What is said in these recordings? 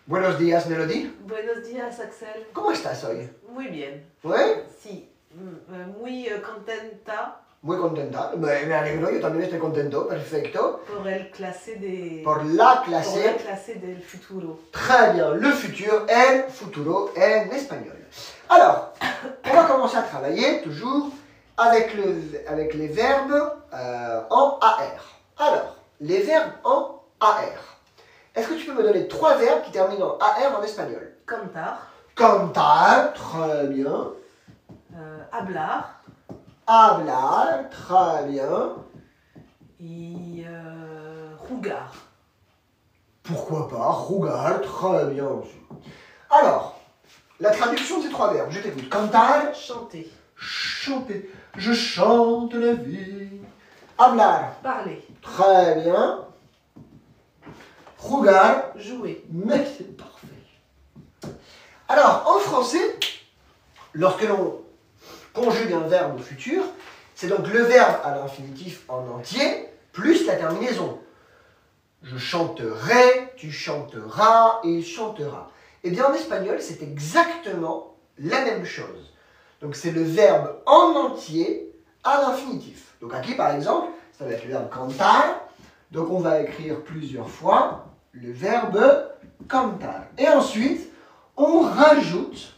Buenos días, Melody. Buenos días, Axel. ¿Cómo estás hoy? Muy bien. ¿Oui? Sí, muy contenta Muy contenta. Me alegro, yo también estoy contento. Perfecto. por el clase de... Por la clase. Por la clase del futuro. Très bien. Le futur, el futuro en espagnol. Alors, on va commencer à travailler toujours avec les verbes en AR. Alors, les verbes en AR. Est-ce que tu peux me donner 3 verbes qui terminent en AR en espagnol? Cantar, Cantar, très bien. hablar Hablar, très bien. et jugar. Pourquoi pas? Jugar, très bien aussi. Alors, la traduction de ces 3 verbes, je t'écoute. Cantar, Chanter. chanter. Je chante la vie. Hablar, Parler. très bien. Jugar, Jouer. mais c'est parfait. Alors, en français, lorsque l'on conjugue un verbe au futur, c'est donc le verbe à l'infinitif en entier, plus la terminaison. Je chanterai, tu chanteras, il chantera. Eh bien, en espagnol, c'est exactement la même chose. Donc, c'est le verbe en entier à l'infinitif. Donc, aquí, par exemple, ça va être le verbe cantar. Donc, on va écrire plusieurs fois le verbe cantar. Et ensuite, on rajoute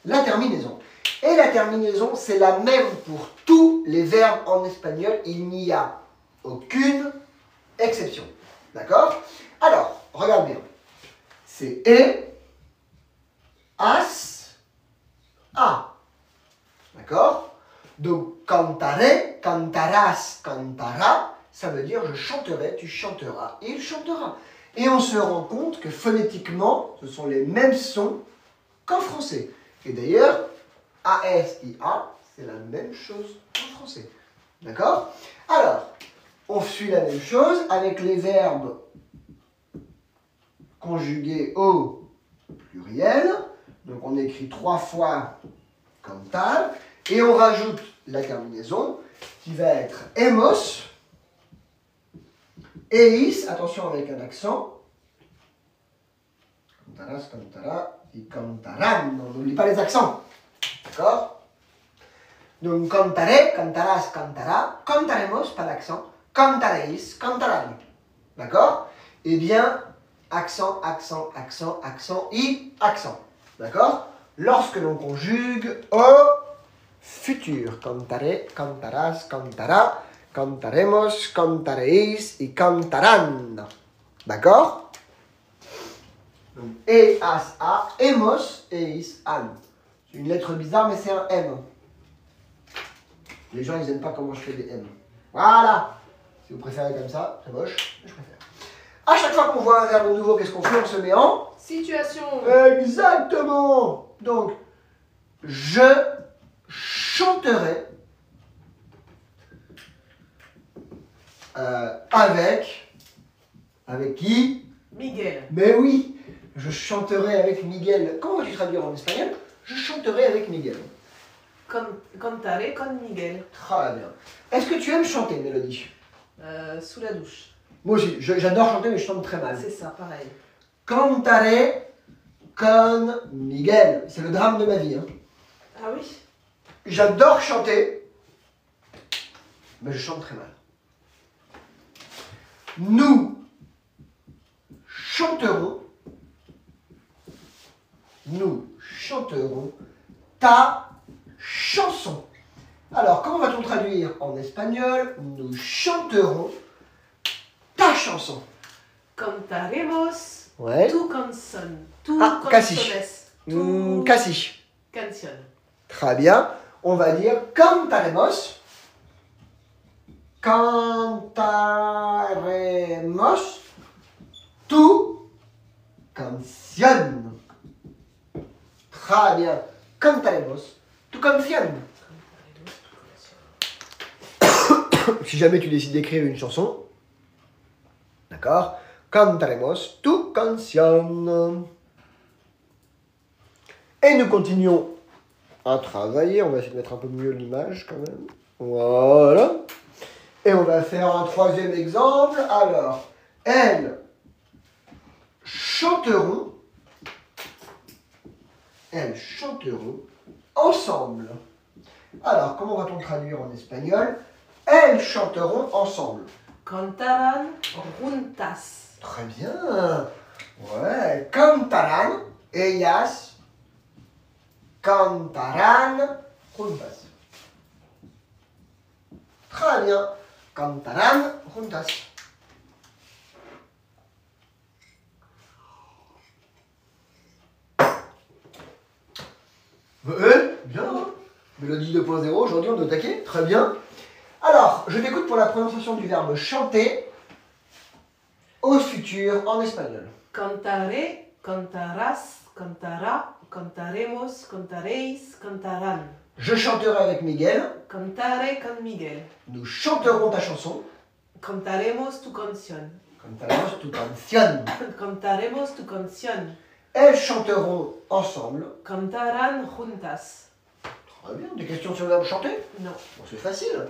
la terminaison. Et la terminaison, c'est la même pour tous les verbes en espagnol. Il n'y a aucune exception. D'accord? Alors, regarde bien. C'est as, a. D'accord? Donc, cantaré, cantarás, cantara, ça veut dire je chanterai, tu chanteras, il chantera. Et on se rend compte que phonétiquement, ce sont les mêmes sons qu'en français. Et d'ailleurs, AS et A, c'est la même chose en français. D'accord? Alors, on suit la même chose avec les verbes conjugués au pluriel. Donc, on écrit 3 fois cantar. Et on rajoute la terminaison qui va être hemos, eis, attention avec un accent. Cantarás, cantara et cantaran. On n'oublie pas les accents. D'accord? Donc, cantaré, cantarás, cantara, cantaremos, pas d'accent, cantaréis, cantaran. D'accord? Eh bien, accent, accent, accent, accent et accent. D'accord? Lorsque l'on conjugue au futur. Cantaré, cantarás, cantara, cantaremos, cantaréis et cantaran. D'accord? Donc, e, as, a, hemos, eis, an. C'est une lettre bizarre, mais c'est un M. Les gens, ils n'aiment pas comment je fais des M. Voilà. Si vous préférez comme ça, c'est moche, mais je préfère. À chaque fois qu'on voit un verbe nouveau, qu'est-ce qu'on fait? On se met en Situation. Exactement. Donc, je chanterai avec qui? Miguel. Mais oui, je chanterai avec Miguel. Comment vas-tu traduire en espagnol? Je chanterai avec Miguel. Cantaré con Miguel. Très bien. Est-ce que tu aimes chanter, Mélodie? Sous la douche. Moi aussi, j'adore chanter, mais je chante très mal. C'est ça, pareil. Cantaré con Miguel. C'est le drame de ma vie. Hein. Ah oui? J'adore chanter, mais je chante très mal. Nous chanterons ta chanson. Alors, comment va-t-on traduire en espagnol? Nous chanterons ta chanson. Cantaremos Ouais. tu canción. Tu casi. canciones. Casi. Canción. Très bien. On va dire cantaremos. Cantaremos tu canción. Très bien. Cantaremos tu canción. Si jamais tu décides d'écrire une chanson, d'accord? Cantaremos tu canción. Et nous continuons à travailler. On va essayer de mettre un peu mieux l'image quand même. Voilà. Et on va faire un 3e exemple. Alors, elle chanteront. Elles chanteront ensemble. Alors, comment va-t-on traduire en espagnol? Elles chanteront ensemble. Cantarán juntas. Très bien. Ouais. Cantarán. Ellas cantarán juntas. Très bien. Cantarán juntas. Bien. Hein. Mélodie 2.0, aujourd'hui on doit attaquer. Très bien. Alors, je t'écoute pour la prononciation du verbe chanter au futur en espagnol. Cantaré, cantarás, cantará, cantaremos, cantaréis, cantarán. Je chanterai avec Miguel. Cantaré con Miguel. Nous chanterons ta chanson. Cantaremos tu canción. Cantaremos tu canción. Cantaremos tu canción. Elles chanteront ensemble. Cantarán juntas. Très bien. Des questions sur le verbe chanter? Non. Bon, c'est facile.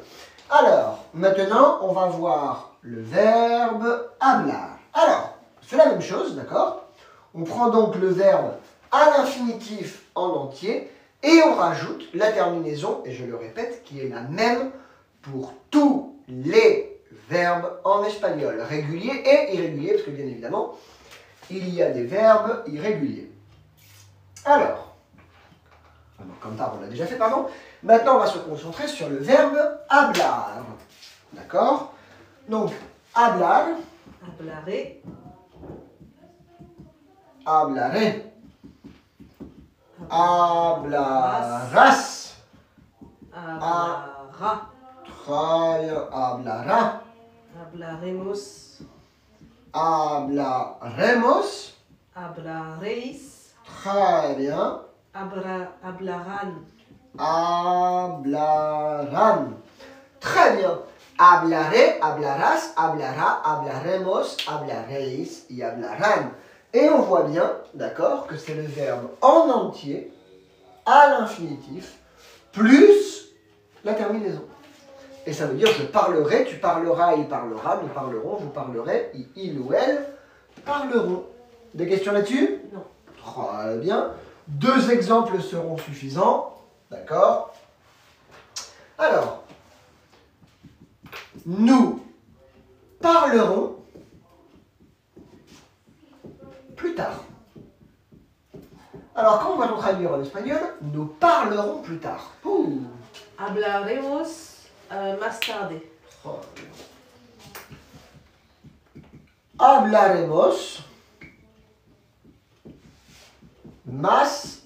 Alors, maintenant, on va voir le verbe hablar. Alors, c'est la même chose, d'accord? On prend donc le verbe à l'infinitif en entier et on rajoute la terminaison, et je le répète, qui est la même pour tous les verbes en espagnol, réguliers et irréguliers, parce que bien évidemment, il y a des verbes irréguliers. Alors, comme ça, on l'a déjà fait, pardon. Maintenant, on va se concentrer sur le verbe hablar. D'accord? Donc, hablar. Hablaré. Hablaré. Hablarás. Hablará. Hablará. Hablaremos. Hablaremos. Hablaréis. Très bien. Hablarán. Hablarán. Très bien. Hablaré, hablarás, hablará, hablaremos, hablaréis y hablarán. Et on voit bien, d'accord, que c'est le verbe en entier, à l'infinitif, plus la terminaison. Et ça veut dire je parlerai, tu parleras, il parlera, nous parlerons, vous parlerez, il ou elle parleront. Des questions là-dessus? Non. Très bien. 2 exemples seront suffisants. D'accord? Alors, nous parlerons plus tard. Alors, comment va-t-on traduire en espagnol? Nous parlerons plus tard. Ouh. Hablaremos más tarde. Hablaremos más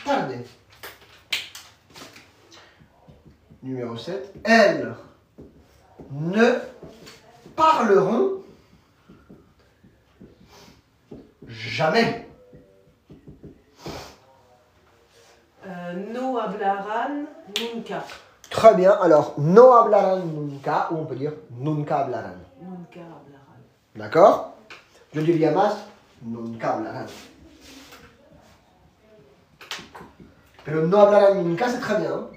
tarde. Numéro 7. Elles ne parleront jamais. No hablarán nunca. Très bien. Alors, no hablarán nunca, ou on peut dire nunca hablarán. Nunca hablarán. D'accord? Je diría más, nunca hablarán. Pero no hablarán nunca, c'est très bien. Hein?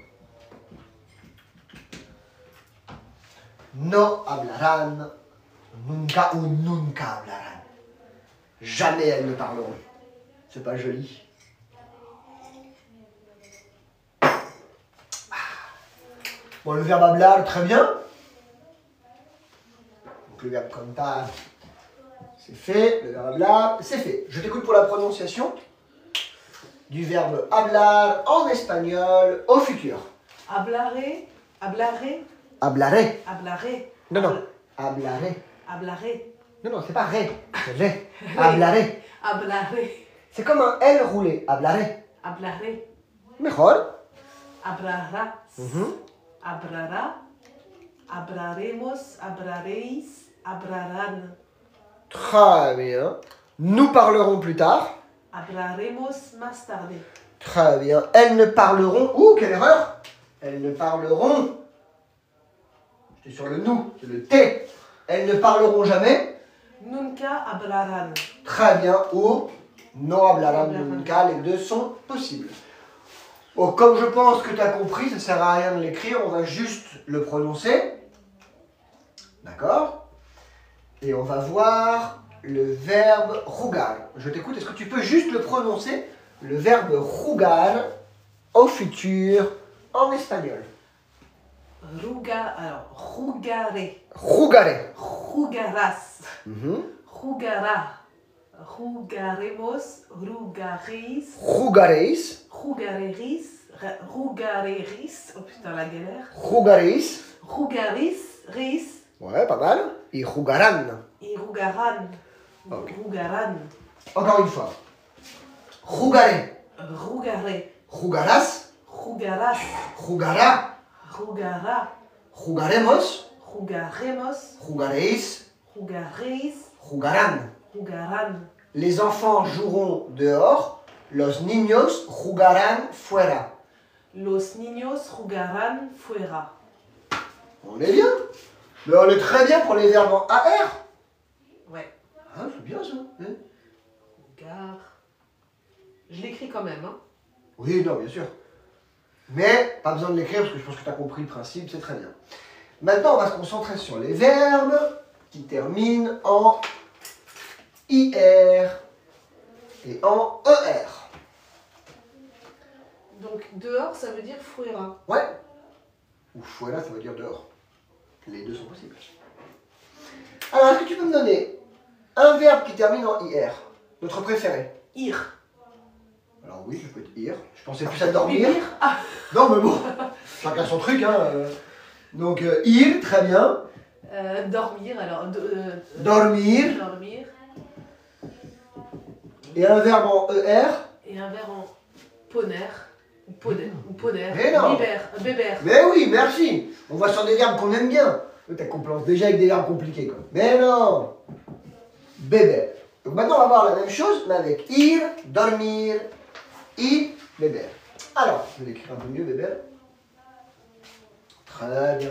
No hablarán nunca ou nunca hablarán. Jamais elles ne parleront. C'est pas joli. Bon, le verbe hablar, très bien. Donc le verbe contar, c'est fait. Le verbe hablar, c'est fait. Je t'écoute pour la prononciation du verbe hablar en espagnol au futur. Hablaré. Hablaré. Hablaré. Hablaré. Non, non. Hablaré. Hablaré. Non, non, c'est pas ré. C'est ré. Hablaré. Hablaré. C'est comme un L roulé. Hablaré. Hablaré. Mejor. Hablarás. Mhm. Hablará. Hablaremos. Hablaréis. Hablarán. Très bien. Nous parlerons plus tard. Hablaremos más tarde. Très bien. Elles ne parleront... Ouh, quelle erreur! Elles ne parleront... J'étais sur le nous, c'est le T. Elles ne parleront jamais. Nunca hablarán. Très bien. Ou no hablarán nunca. Les deux sont possibles. Bon, comme je pense que tu as compris, ça ne sert à rien de l'écrire, on va juste le prononcer. D'accord? Et on va voir le verbe jugar. Je t'écoute, est-ce que tu peux juste le prononcer, le verbe jugar au futur en espagnol? Alors, jugare, Jugaré. jugarás, Mhm. jugará, jugaremos, jugaréis, Jugaréis. jugareris, jugareris, oh putain la galère, Jugaréis. jugaris, ris, Ouais, pas mal. Et jugarán. et jugaran, Ok. jugaran, Encore une fois. Jugaré. jugaré, Jugarás. jugarás, Jugará. jugará, Jugaremos. jugaremos, Jugaréis. jugaréis, Jugarán. jugaran. Les enfants joueront dehors. Los niños jugarán fuera. Los niños jugarán fuera. On est bien. Mais on est très bien pour les verbes en AR. Ouais. Ah, c'est bien ça. Hein? Jugar. Je l'écris quand même, hein. Oui, non, bien sûr. Mais pas besoin de l'écrire parce que je pense que tu as compris le principe, c'est très bien. Maintenant, on va se concentrer sur les verbes qui terminent en IR et en ER. Donc dehors, ça veut dire fuera. Ouais. Ou voilà, ça veut dire dehors. Les deux sont possibles. Alors, est-ce que tu peux me donner un verbe qui termine en IR? Notre préféré? Ir. Alors oui, ça peut être ir. Je pensais plus à dormir. Vivir. Ah. Non, mais bon, chacun son truc. Hein. Donc, ir, très bien. Dormir, alors. Dormir. Dormir. Et un verbe en ER. Et un verbe en poner. Ou poner. Ou poner. Mais non. Biber. Bébert. Mais oui, merci. On va sur des verbes qu'on aime bien. Peut-être qu'on plante déjà avec des verbes compliqués. Quoi. Mais non. Bébé. Donc maintenant, on va voir la même chose, mais avec ir, dormir, y, beber. Alors, je vais l'écrire un peu mieux, beber. Très bien.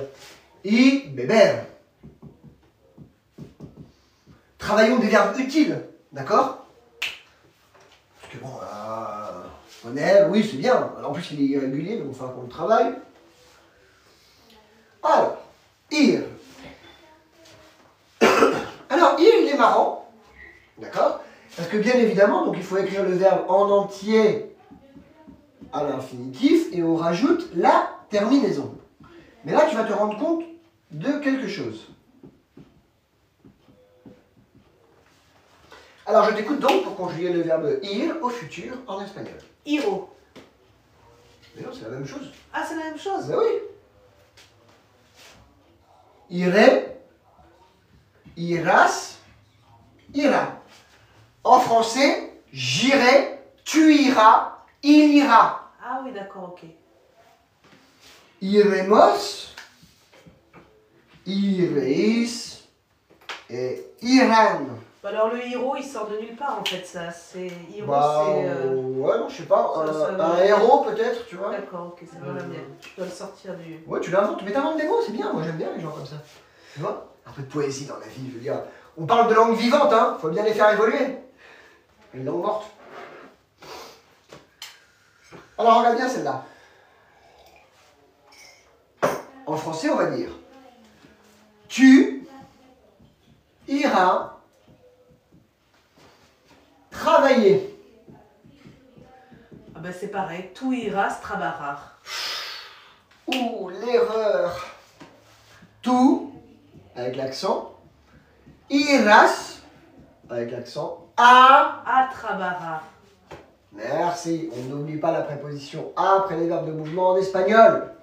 Y, beber. Travaillons des verbes utiles, d'accord? Parce que bon, poner, oui, c'est bien. Alors, en plus, il est irrégulier, donc il faut qu'on le travaille. Alors, ir. Alors, ir, il est marrant. D'accord? Parce que bien évidemment, donc il faut écrire le verbe en entier à l'infinitif et on rajoute la terminaison. Mais là, tu vas te rendre compte de quelque chose. Alors, je t'écoute donc pour conjuguer le verbe ir au futur en espagnol. Iro. Mais non, c'est la même chose. Ah, c'est la même chose. Ben oui. Iré, irás, ira. En français, j'irai, tu iras, il ira. Ah oui, d'accord, ok. Iremos, iréis et irán. Alors le héros, il sort de nulle part en fait, ça. C'est héros, Bah, c'est. ouais, non, je sais pas, ça un héros peut-être, tu vois. D'accord, ok, c'est vraiment bien. Tu dois le sortir du. Ouais, tu l'inventes, mais t'inventes des mots, c'est bien, moi j'aime bien les gens comme ça. Tu vois, un peu de poésie dans la vie, je veux dire. On parle de langue vivante, hein, faut bien les faire évoluer. Une langue morte. Alors regarde bien celle-là. En français, on va dire tu iras travailler. Ah ben c'est pareil, tu iras trabajar. Ouh, l'erreur. Tu, avec l'accent. Iras, avec l'accent. A. A trabajar. Merci. On n'oublie pas la préposition a après les verbes de mouvement en espagnol.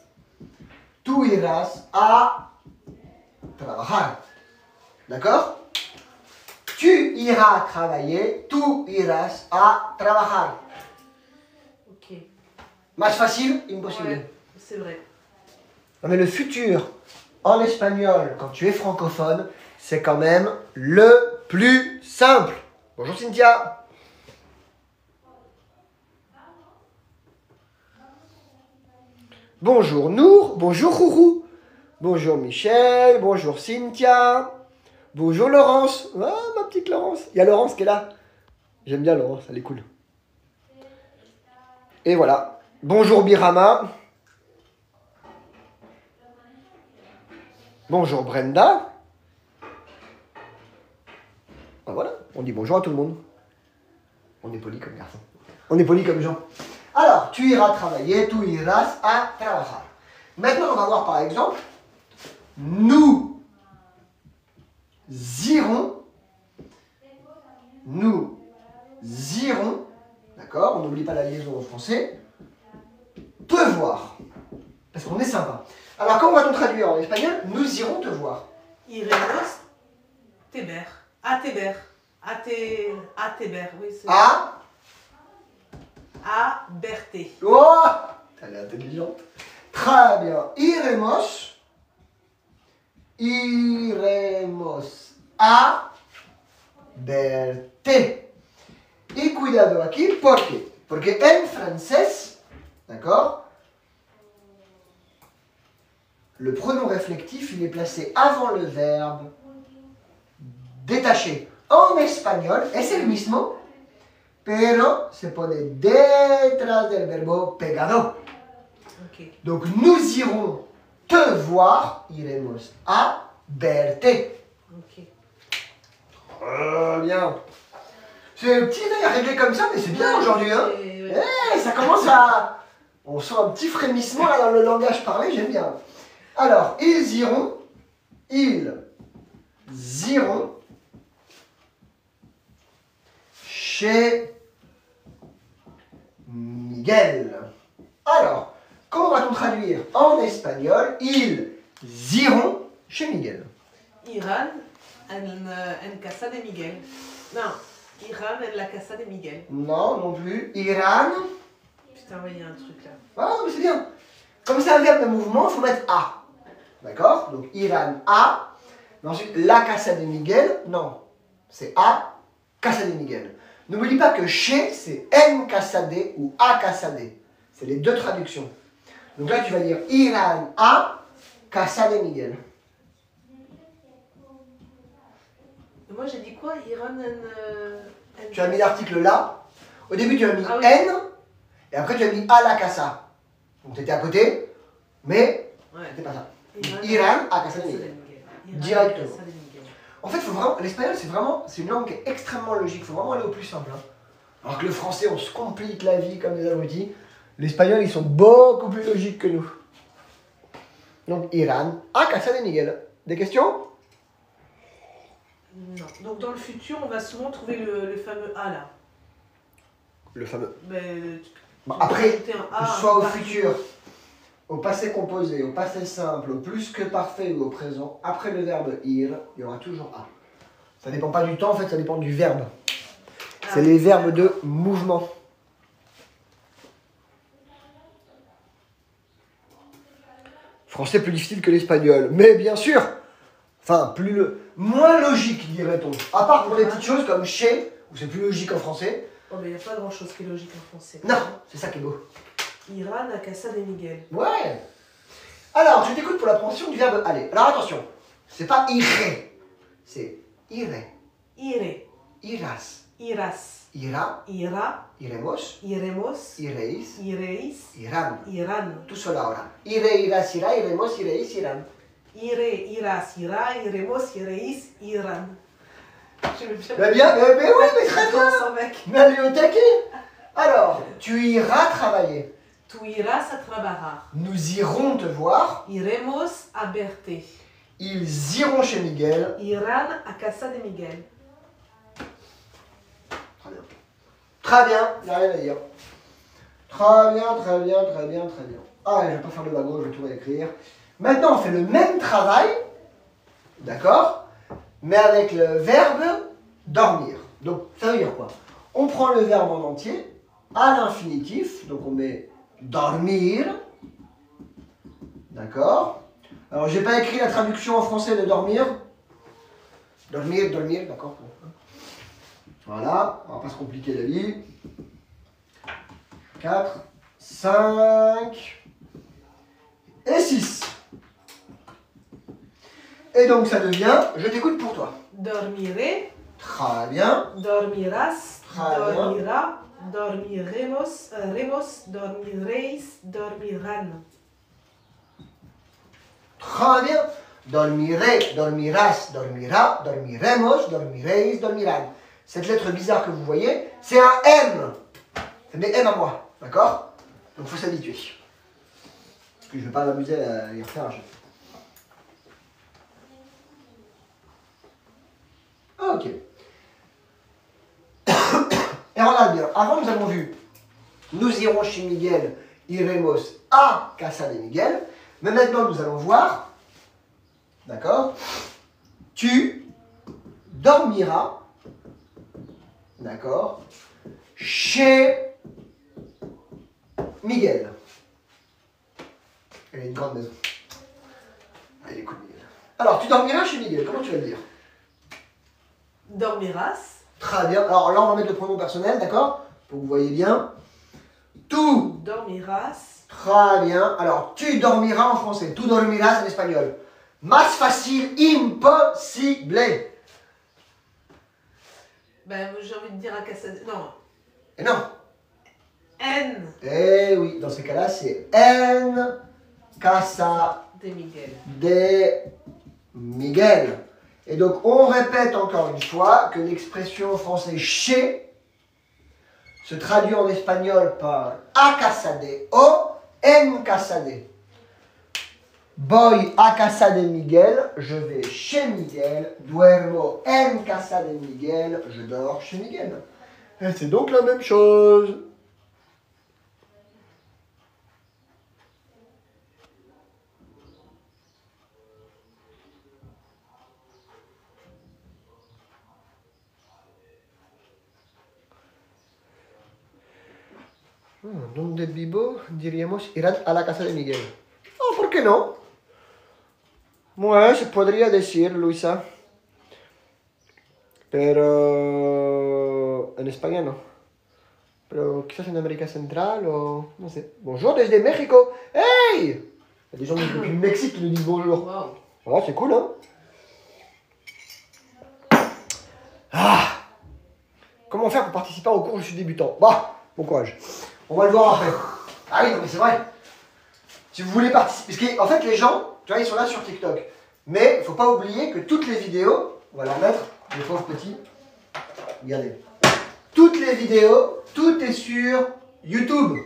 Tu iras a trabajar. D'accord? Tu iras travailler. Tu iras a trabajar. Ok. Más facile, impossible. Ouais, c'est vrai. Non mais le futur en espagnol, quand tu es francophone, c'est quand même le plus simple. Bonjour Cynthia. Bonjour Nour, bonjour Rourou. Bonjour Michel, bonjour Cynthia. Bonjour Laurence. Ah, ma petite Laurence. Il y a Laurence qui est là. J'aime bien Laurence, elle est cool. Et voilà. Bonjour Birama. Bonjour Brenda. Ben voilà, on dit bonjour à tout le monde. On est poli comme garçon. On est poli comme gens. Alors, tu iras travailler, tu irás a trabajar. Maintenant, on va voir par exemple, nous irons, d'accord, on n'oublie pas la liaison en français, te voir. Parce qu'on est sympa. Alors, comment va-t-on traduire en espagnol? Nous irons te voir. Iremos te ver. A te ver. A te ver, oui, c'est A verte. Oh, elle est intelligente. Très bien. Iremos a verte. Y cuidado aquí, ¿por qué? Porque en francés, d'accord, le pronom réflectif, il est placé avant le verbe détaché. En espagnol, es el mismo, pero se pone detrás del verbo pegado. Okay. Donc, nous irons te voir, iremos a verte. Ok. Bien. C'est un petit détail à régler comme ça, mais c'est bien aujourd'hui, hein. Ouais. Hey, ça commence à... On sent un petit frémissement là dans le langage parlé, j'aime bien. Alors, ils iront chez Miguel. Alors, comment va-t-on traduire en espagnol? Ils iront chez Miguel. Irán en casa de Miguel. Non, Irán en la casa de Miguel. Non, non plus. Iran. Putain, ouais, il y a un truc là. Ah, mais c'est bien. Comme c'est un verbe de mouvement, il faut mettre A. D'accord? Donc, Iran A. Mais ensuite, la casa de Miguel. Non, c'est A, casa de Miguel. N'oublie pas que chez, c'est en casa de ou a casa de. C'est les deux traductions. Donc là, tu vas dire Iran A, casa de Miguel. Et moi, j'ai dit quoi? Irán en Tu as mis l'article là. Au début, tu as mis Ah oui. N. Et après, tu as mis à la casa. Donc, tu étais à côté. Mais, Ouais. c'était pas ça. Irán Iran a casa de Miguel. Irán Directement. casa de Miguel. En fait, faut vraiment, l'espagnol, c'est une langue qui est extrêmement logique. Il faut vraiment aller au plus simple. Hein. Alors que le français, on se complique la vie comme des abrutis. L'espagnol, ils sont beaucoup plus logiques que nous. Donc, Iran a casa de Miguel. Des questions? Non. Donc dans le futur, on va souvent trouver le fameux A là. Le fameux. Mais, Bon, tu peux après, rajouter un A, soit un au par- futur, au passé composé, au passé simple, au plus que parfait ou au présent, après le verbe ir, il y aura toujours A. Ça dépend pas du temps, en fait, ça dépend du verbe. Ah, C'est les verbes de mouvement. Français plus difficile que l'espagnol, mais bien sûr, enfin, moins logique, dirait-on. À part pour des petites choses comme chez, où c'est plus logique en français. Oh, mais il n'y a pas grand chose qui est logique en français. Non, c'est ça qui est beau. Irán a casa de Miguel. Ouais. Alors, je t'écoute pour la prononciation du verbe aller. Alors attention, c'est pas iré, c'est iré, Iré. irás, Irás. ira, Ira. iremos, Iremos. iréis, Iréis. irán. Irán. Tout seul ahora. Iré, irás, ira, iremos, iréis, irán. Iré, irás, ira, iremos, iréis, Irán. Je vais bien. Bien, mais oui, mais très bien. Sans mec. Mais allez au taquet. Alors, tu iras travailler. Tu irás a trabajar. Nous irons te voir. Iremos a verte. Ils iront chez Miguel. Irán a casa de Miguel. Très bien. Très bien, il n'y a rien à dire. Très bien, très bien, très bien, très bien. Ah, je ne vais pas faire le wagon, je vais tout réécrire. Maintenant, on fait le même travail, d'accord, mais avec le verbe dormir. Donc, ça veut dire quoi? On prend le verbe en entier, à l'infinitif, donc on met dormir, d'accord. Alors, j'ai pas écrit la traduction en français de dormir. Dormir, dormir, d'accord. Voilà, on va pas se compliquer la vie. 4, 5 et 6. Et donc ça devient, je t'écoute pour toi. Dormiré. Très bien. Dormirás. Très bien. Dormirá. Dormiremos. Remos. Dormiréis. Dormirán. Très bien. dormiré, dormirás, dormira, dormiremos, dormiréis, dormirán. Cette lettre bizarre que vous voyez, c'est un M. C'est des M à moi, d'accord? Donc il faut s'habituer. Parce que je ne vais pas m'amuser à y refaire un jeu. Ok. Et regarde bien, avant nous avons vu, nous irons chez Miguel, iremos à Casa de Miguel. Mais maintenant nous allons voir, d'accord? Tu dormiras, d'accord, chez Miguel. Elle a une grande maison. Elle est cool, Miguel. Alors, tu dormiras chez Miguel, comment tu vas le dire? Dormiras. Très bien. Alors là, on va mettre le pronom personnel, d'accord? Pour que vous voyez bien. Tu Dormiras. Très bien. Alors, tu dormiras en français. Tu dormiras en espagnol. Más facile, impossible. Ben, j'ai envie de dire à Casa... Non. Et non. N. Eh oui, dans ce cas-là, c'est en casa De Miguel. de Miguel. Et donc, on répète encore une fois que l'expression française chez se traduit en espagnol par a casa de o, en casa de. Voy a casa de Miguel, je vais chez Miguel. Duermo en casa de Miguel, je dors chez Miguel. Et c'est donc la même chose. Donde vivo, diríamos, irán a la casa de Miguel. Oh, ¿por qué no? Bueno, se podría decir, Luisa. Pero en España no. Pero quizás en América Central o no sé. Bonjour desde México. Hey! Il y a des gens depuis le Mexique qui nous disent bonjour. Wow. Oh, c'est cool, hein? Ah! Comment faire pour participer au cours? Je suis débutant. Bah, bon courage. On va le voir après. Ah oui, non, mais c'est vrai. Si vous voulez participer. Parce qu'en fait, les gens, tu vois, ils sont là sur TikTok. Mais il ne faut pas oublier que toutes les vidéos, on va leur mettre, les pauvres petits. Regardez. Toutes les vidéos, tout est sur YouTube.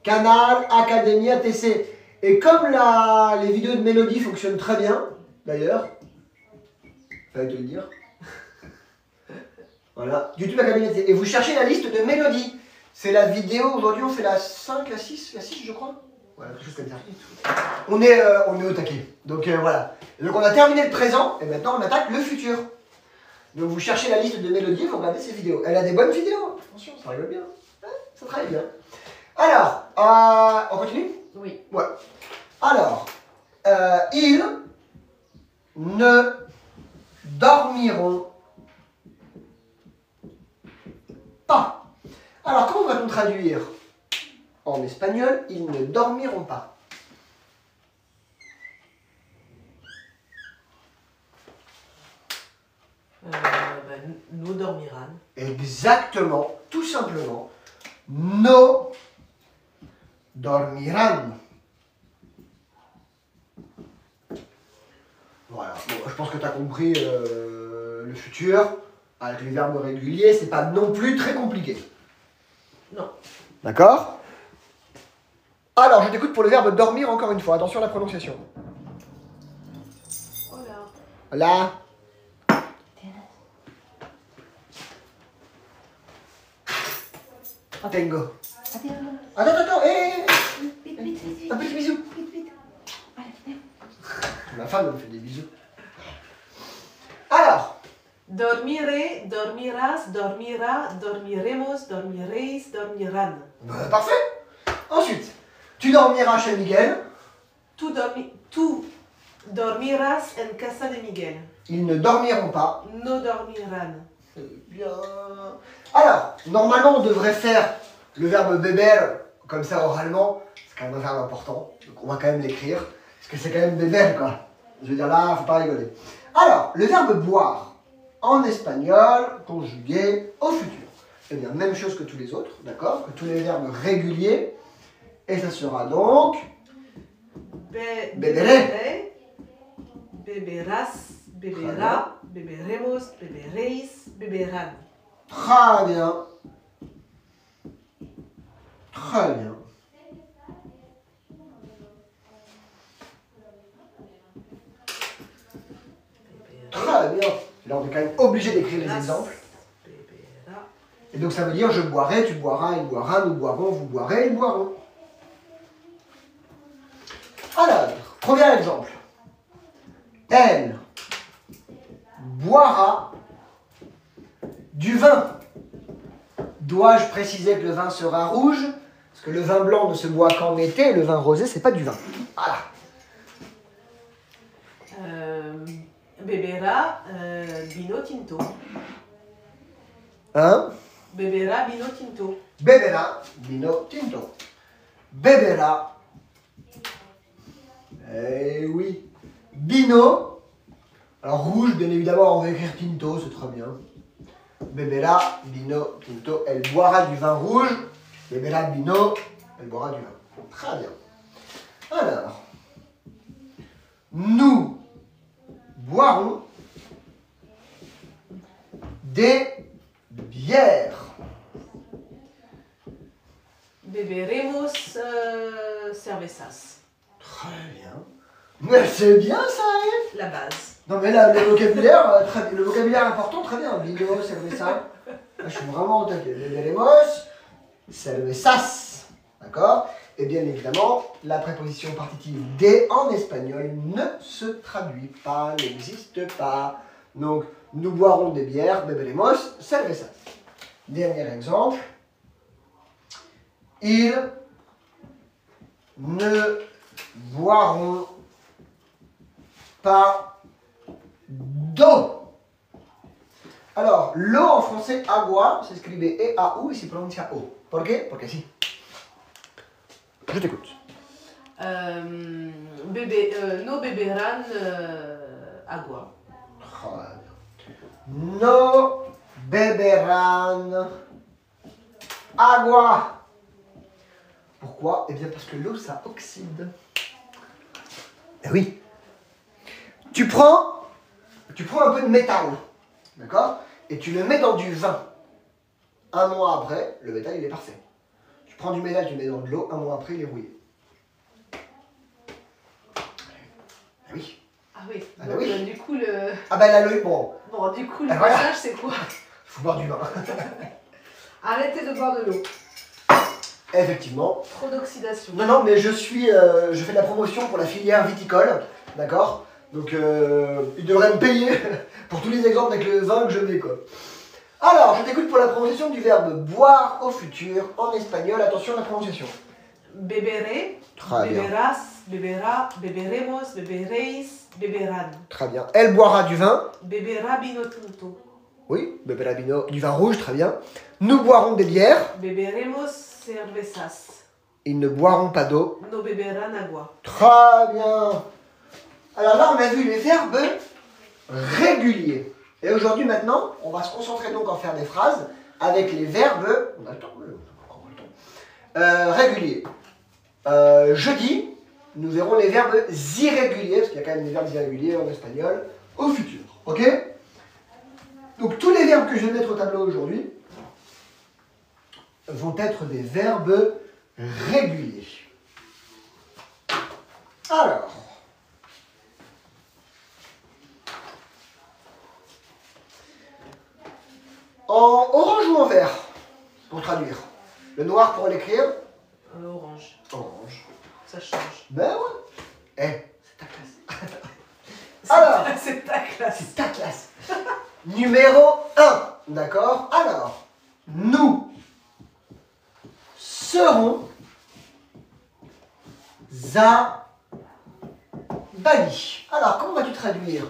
Canal Academia TC. Et comme les vidéos de Mélodie fonctionnent très bien, d'ailleurs, fallait te le dire. Voilà, YouTube Academia TC. Et vous cherchez la liste de Mélodie. C'est la vidéo, aujourd'hui on fait la 5, la 6, la 6 je crois. Voilà, quelque chose comme ça. On est au taquet. Donc voilà. Et donc on a terminé le présent et maintenant on attaque le futur. Donc vous cherchez la liste de Mélodie, vous regardez ses vidéos. Elle a des bonnes vidéos, attention, ça rigole bien. Ouais, ça travaille bien. Alors, on continue? Oui. Ouais. Alors, ils ne dormiront pas. Alors, comment va-t-on traduire? En espagnol, ils ne dormiront pas. Ben, nous dormirans. Exactement, tout simplement. No dormirán. Voilà, bon, je pense que tu as compris le futur. Avec les verbes réguliers, c'est pas non plus très compliqué. Non. D'accord? Alors, je t'écoute pour le verbe dormir encore une fois. Attention à la prononciation. Hola. Là. Tengo. Attends, hé, un petit bisou. Ma femme me fait des bisous. Alors, Dormiré, dormiras, dormira, dormiremos, dormiréis, dormirán. parfait. Ensuite, tu dormiras chez Miguel. Tu dormiras en casa de Miguel. Ils ne dormiront pas. No dormirán. Bien. Alors, normalement, on devrait faire le verbe beber comme ça oralement. C'est quand même un verbe important. Donc, on va quand même l'écrire. Parce que c'est quand même beber, quoi. Je veux dire, là, faut pas rigoler. Alors, le verbe boire, en espagnol, conjugué au futur. Eh bien, même chose que tous les autres, d'accord? Que tous les verbes réguliers. Et ça sera donc Beberé. Beberás, beberá, beberemos, beberéis, beberán. Très bien. Très bien. Très bien. Là, on est quand même obligé d'écrire les exemples. Beberá. Et donc, ça veut dire je boirai, tu boiras, il boira, nous boirons, vous boirez, ils boiront. Alors, premier exemple. Elle boira du vin. Dois-je préciser que le vin sera rouge? Parce que le vin blanc ne se boit qu'en été, et le vin rosé, c'est pas du vin. Voilà. Beberá vino tinto. Hein? Beberá vino tinto. Beberà vino tinto. Beberà. Eh oui. Vino. Alors rouge, bien évidemment, on va écrire tinto, c'est très bien. Beberà vino tinto. Elle boira du vin rouge. Beberà vino. Elle boira du vin. Très bien. Alors. Nous boirons des bières. Beberemos cervezas. Très bien. Mais c'est bien ça, hein? La base. Non mais là, le vocabulaire, le vocabulaire important, très bien. Vino, cerveza. Là, je suis vraiment au taquet. Beberemos, cervezas. D'accord? Et bien évidemment, la préposition partitive de en espagnol ne se traduit pas, n'existe pas. Donc, nous boirons des bières, beberemos, cervezas. Dernier exemple. Ils ne boiront pas d'eau. Alors, l'eau en français, agua, s'écrive E-A-U et se prononce O. ¿Por qué? Porque sí. Je t'écoute. No beberán agua. No beberán agua. Pourquoi? Eh bien parce que l'eau, ça oxyde. Eh oui. Tu prends un peu de métal, d'accord? Et tu le mets dans du vin. Un mois après, le métal, il est parfait. Tu prends du métal, tu le mets dans de l'eau, un mois après, il est rouillé. Ah oui. Ah oui. Ah Donc, bah oui. du coup, le. Ah ben là, bon, Bon, du coup, le Ah, voilà. message, c'est quoi? il faut boire du vin. Arrêtez de boire de l'eau. Effectivement. Trop d'oxydation. Non, non, mais je fais de la promotion pour la filière viticole, d'accord? Donc, ils devraient me payer pour tous les exemples avec le vin que je mets, quoi. Alors, je t'écoute pour la prononciation du verbe boire au futur en espagnol. Attention à la prononciation. Beberé, Très bien. beberás, beberá, beberemos, beberéis, beberán. Très bien. Elle boira du vin. Beberá vino tinto. Oui, beberá vino, du vin rouge, très bien. Nous boirons des bières. Beberemos cervezas. Ils ne boiront pas d'eau. No beberán agua. Très bien. Alors là, on a vu les verbes réguliers. Et aujourd'hui, maintenant, on va se concentrer donc en faire des phrases avec les verbes. On a le temps, oui, on a encore le temps. Réguliers. Jeudi, nous verrons les verbes irréguliers, parce qu'il y a quand même des verbes irréguliers en espagnol, au futur. Ok? Donc tous les verbes que je vais mettre au tableau aujourd'hui vont être des verbes réguliers. Alors. En orange ou en vert, pour traduire. Le noir pour l'écrire. Orange. Orange. Ça change. Ben ouais. Eh, c'est ta classe. Alors, C'est ta classe. c'est ta classe. Numéro 1, d'accord? Alors, nous serons à Bali. Alors, comment vas-tu traduire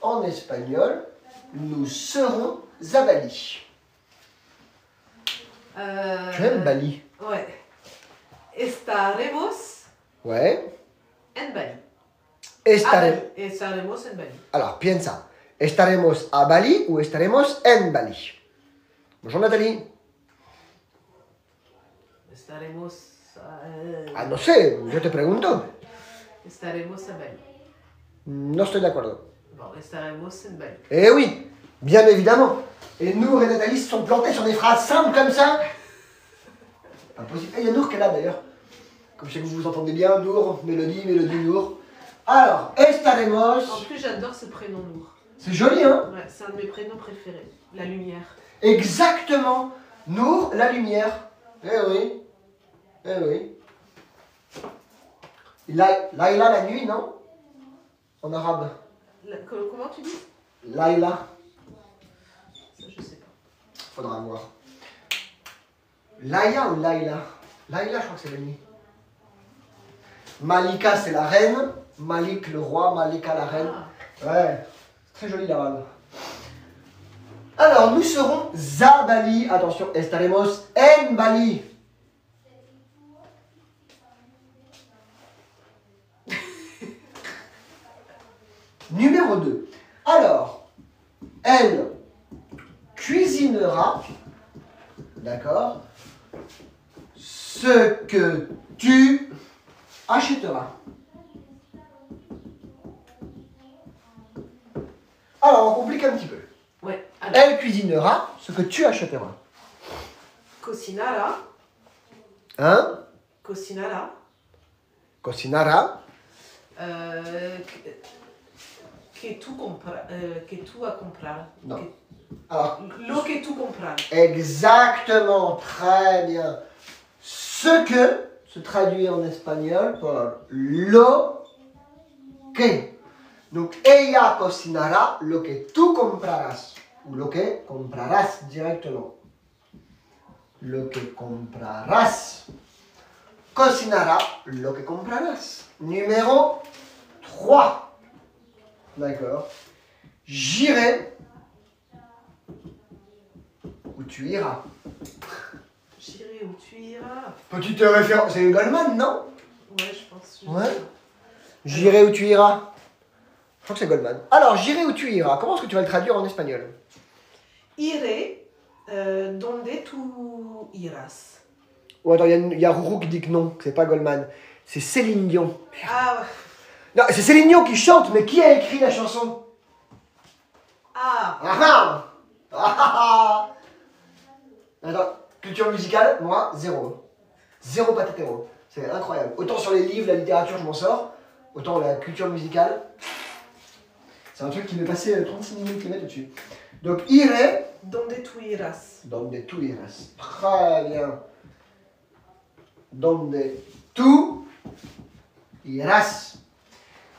en espagnol? Nous serons à Bali. Tu aimes Bali? Ouais. Estaremos Ouais. en Bali. Estaremos en Bali. Alors, piensa. ¿Estaremos a Bali o estaremos en Bali? Bonjour Nathalie. Estaremos. Ah, no sé, yo te pregunto. Estaremos en Bali. No estoy de acuerdo. Bon, estaremos en Bali. Eh oui, bien évidemment. Et Nour et Nathalie se sont plantés sur des phrases simples comme ça. Impossible. Et il y a Nour qui est là d'ailleurs. Comme je sais que vous vous entendez bien, Nour, Mélodie, Nour. Alors, estaremos. En plus, j'adore ce prénom Nour. C'est joli, hein? Ouais, c'est un de mes prénoms préférés. La lumière. Exactement. Nour, la lumière. Eh oui. Eh oui. Laïla, la nuit, non? En arabe. Comment tu dis? Laïla. Ça, je sais pas. Faudra voir. Laïla ou Laïla? Laïla, je crois que c'est la nuit. Malika, c'est la reine. Malik, le roi. Malika, la reine. Ah. Ouais, très joli l'arabe. Alors, nous serons à Bali. Attention, estaremos en Bali. Numéro 2. Alors, elle cuisinera, d'accord, ce que tu achèteras. Alors, on complique un petit peu. Ouais. Alors, Elle cuisinera ce que tu achèteras. cocinara. Hein? Cocinara. Cocinara. Que tu vas comprar. Non. Alors, Lo que tu compras. exactement, très bien. Ce que se traduit en espagnol par lo que. Donc, ella cocinará lo que tú comprarás. Ou lo que comprarás directement. Lo que comprarás. Cocinará lo que comprarás. Numéro 3. D'accord. J'irai où tu iras. J'irai où tu iras. Petite référence. C'est une Goldman, non? Ouais, je pense. Je Ouais. sais pas. J'irai où tu iras. Je crois que c'est Goldman. Alors, j'irai où tu iras. Comment est-ce que tu vas le traduire en espagnol? Iré donde tu iras. Oh, attends, il y a Rourou qui dit que non, que c'est pas Goldman. C'est Céline Dion. Ah, ouais. Non, c'est Céline Dion qui chante, mais qui a écrit la chanson? Ah, Ah ah ah ah. Attends, culture musicale, moi, zéro. Zéro patatero. C'est incroyable. Autant sur les livres, la littérature, je m'en sors. Autant la culture musicale. C'est un truc qui m'est passé 36 000 km au-dessus. Donc, iré donde tu iras. donde tu iras. Très bien. Donde tu iras.